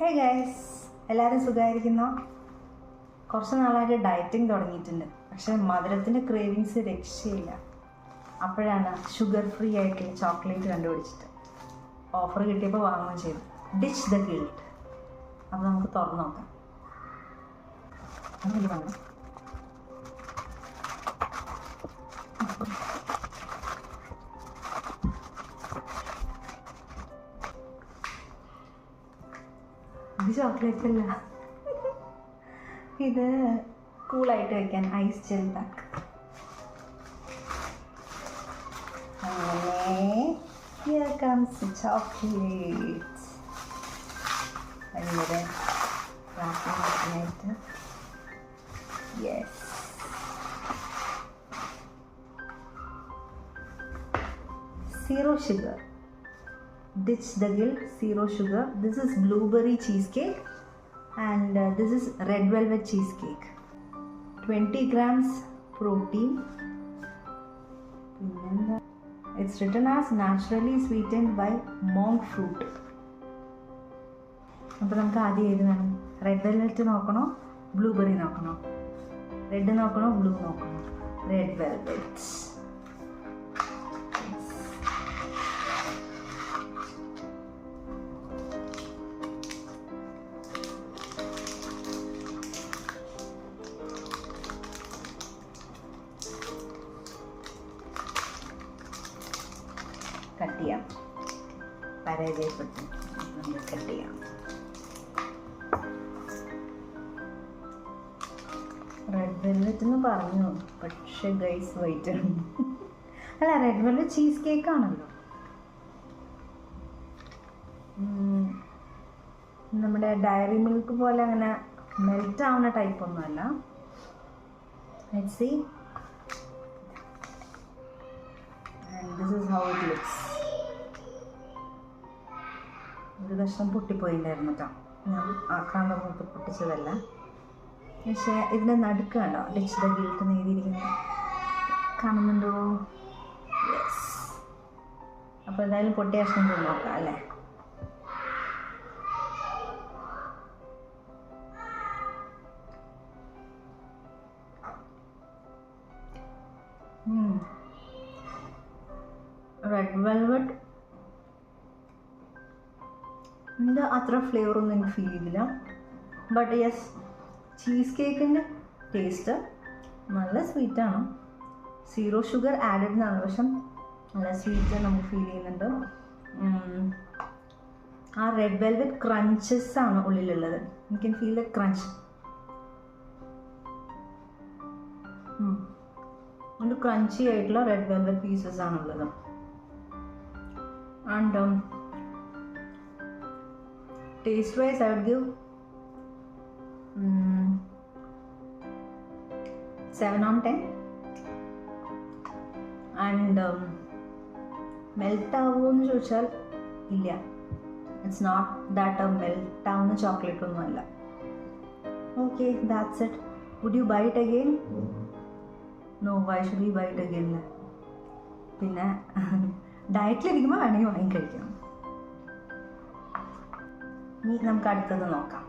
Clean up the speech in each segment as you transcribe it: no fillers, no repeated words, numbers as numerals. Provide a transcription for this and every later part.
Hey guys, എല്ലാവരും സുഖമായിരിക്കുന്നോ? കുറച്ച് നാളായിട്ട് ഡയറ്റിങ് തുടങ്ങിയിട്ടുണ്ട്. പക്ഷേ മധുരത്തിൻ്റെ ക്രേവിങ്സ് രക്ഷയില്ല. അപ്പോഴാണ് ഷുഗർ ഫ്രീ ആയിട്ടുള്ള ചോക്ലേറ്റ് കണ്ടുപിടിച്ചിട്ട് ഓഫർ കിട്ടിയപ്പോൾ വാങ്ങുകയും ചെയ്തു. Ditch the guilt. അപ്പോൾ നമുക്ക് തുറന്ന് നോക്കാം. ഇത് ചോക്ലേറ്റ് അല്ല, ഇത് കൂളായിട്ട് വയ്ക്കാൻ ഐസ് ജെൽ പാക്ക്. അങ്ങനെ here comes the chocolate. അതിലൂടെ റാപ്പിനായിട്ട് yes, zero sugar. Ditch the guilt, zero sugar. This is blueberry cheesecake and this is red velvet cheesecake. 20 grams protein. It's written as naturally sweetened by monk fruit. അപ്പോൾ നമുക്ക് ആദ്യം ഏത് വേണം? Red velvet നോക്കണോ, blueberry നോക്കണോ? Red നോക്കണോ, blue നോക്കണോ? Red velvet. Cut ചെയ്യാം, പരാജയപ്പെട്ടു. കട്ട് ചെയ്യാം. റെഡ് വെൽവെറ്റ് എന്ന് പറഞ്ഞു, പക്ഷേ ഗൈസ് വൈറ്റ് ആണ്. അല്ല, റെഡ് വെൽവെറ്റ് ചീസ് കേക്ക് ആണല്ലോ. നമ്മുടെ ഡയറി മിൽക്ക് പോലെ അങ്ങനെ മെൽറ്റ് ആവുന്ന ടൈപ്പ് ഒന്നുമല്ല. Let's see. And this is how it looks. ഒരു കഷ്ണം പൊട്ടിപ്പോയിണ്ടായിരുന്നു കേട്ടോ. ഞാൻ ആക്കാൻ നമുക്ക് പൊട്ടിച്ചതല്ല. പക്ഷേ ഇതിൻ്റെ നടുക്ക് കണ്ടോ, ഡിച്ച് ദ ഗിൽട്ട് എന്ന് എഴുതിയിരിക്കുന്നത് കാണുന്നുണ്ടോ? യെസ്. അപ്പോൾ എന്തായാലും പൊട്ടിയ കഷ്ണം ചെയ്ത് നോക്കാം അല്ലേ? റെഡ് വെൽവെറ്റ് ഇതിൻ്റെ അത്ര ഫ്ലേവറൊന്നും എനിക്ക് ഫീൽ ചെയ്തില്ല. ബട്ട് യെസ്, ചീസ് കേക്കിൻ്റെ ടേസ്റ്റ് നല്ല സ്വീറ്റാണ്. സീറോ ഷുഗർ ആഡഡ് എന്നാണ്, പക്ഷെ നല്ല സ്വീറ്റ് നമുക്ക് ഫീൽ ചെയ്യുന്നുണ്ട്. ആ റെഡ് വെൽവെറ്റ് ക്രഞ്ചസ് ആണ് ഉള്ളിലുള്ളത്. You can feel the crunch. ഒരു ക്രഞ്ചി ആയിട്ടുള്ള റെഡ് വെൽവെറ്റ് പീസസ് ആണുള്ളത്. And taste wise I would give 7 on 10. and melt ആവുമെന്ന് ചോദിച്ചാൽ ഇല്ല. ഇറ്റ്സ് നോട്ട് ദാറ്റ് മെൽറ്റ് ആവുന്ന ചോക്ലേറ്റ് ഒന്നും അല്ല. Okay, that's it. Would you buy it again? No, why should you buy it again? പിന്നെ ഡയറ്റിലിരിക്കുമ്പോൾ വേണമെങ്കിൽ വാങ്ങി കഴിക്കണം. ഇനി നമുക്ക് അടുത്തത് നോക്കാം.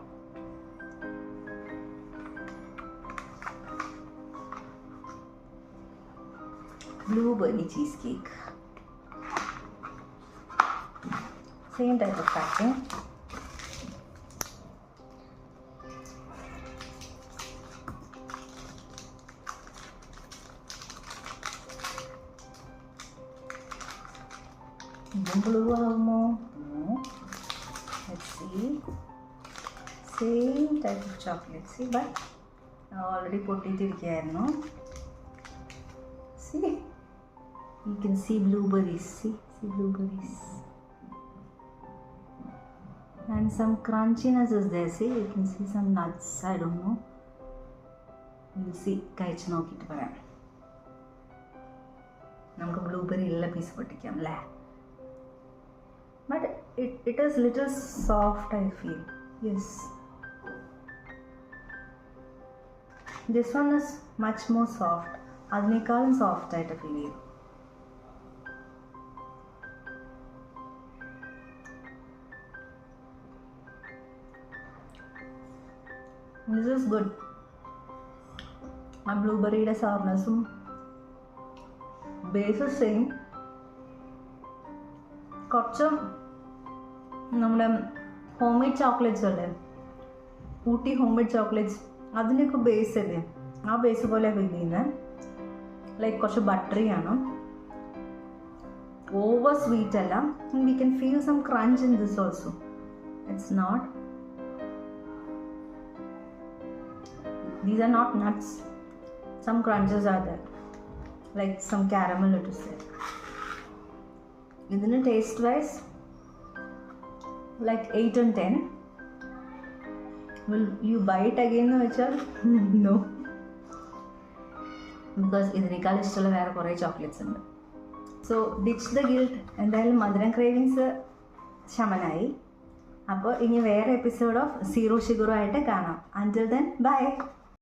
Blueberry cheese cake. Same type of packing. ഇതും ബ്ലൂ ആവുമോ? Let's see. Same type of chocolate. See, but already പൊട്ടിയിട്ടിരിക്കുകയായിരുന്നു. See, you can see blueberries. See blueberries. And some crunchiness is there. See, you can see some nuts. I don't know. We'll see. കഴിച്ച് നോക്കിയിട്ട് പറയാം. നമുക്ക് blueberry ഉള്ള piece പൊട്ടിക്കാം അല്ലേ? But it is little soft, I feel. Yes, this one is much more soft. അതിനേക്കാളും soft ആയിട്ട് feel ചെയ്യും. This is good. ആ ബ്ലൂബെറിയുടെ സവർനെസ്സും ബേസ് സെയിം. കുറച്ച് നമ്മുടെ ഹോം മെയ്ഡ് ചോക്ലേറ്റ്സ് അല്ലേ, ഊട്ടി ഹോം മെയ്ഡ് ചോക്ലേറ്റ്സ്, അതിൻ്റെയൊക്കെ ബേസ് അല്ലേ, ആ ബേസ് പോലെ ഫീൽ ചെയ്യുന്നത്. ലൈക്ക് കുറച്ച് ബട്ടറി ആണ്, ഓവർ സ്വീറ്റ് അല്ല. We can feel some crunch in this also. It's not, these are not nuts. Some crunches are there, like some caramel it is there. Isn't it taste wise like 8 and 10? Will you buy it again no vechal? No, because ഇതിനേക്കാൾ ഇഷ്ടമുള്ള വേറെ കുറേ chocolates ഉണ്ട്. So ditch the guilt. എന്തായാലും മധുരം cravings ശമനായി. അപ്പോൾ ഇനി വേറെ എപ്പിസോഡ് ഓഫ് സീറോ ഷുഗറുമായിട്ട് കാണാം. അൻറ്റിൽ ദെൻ ബൈ.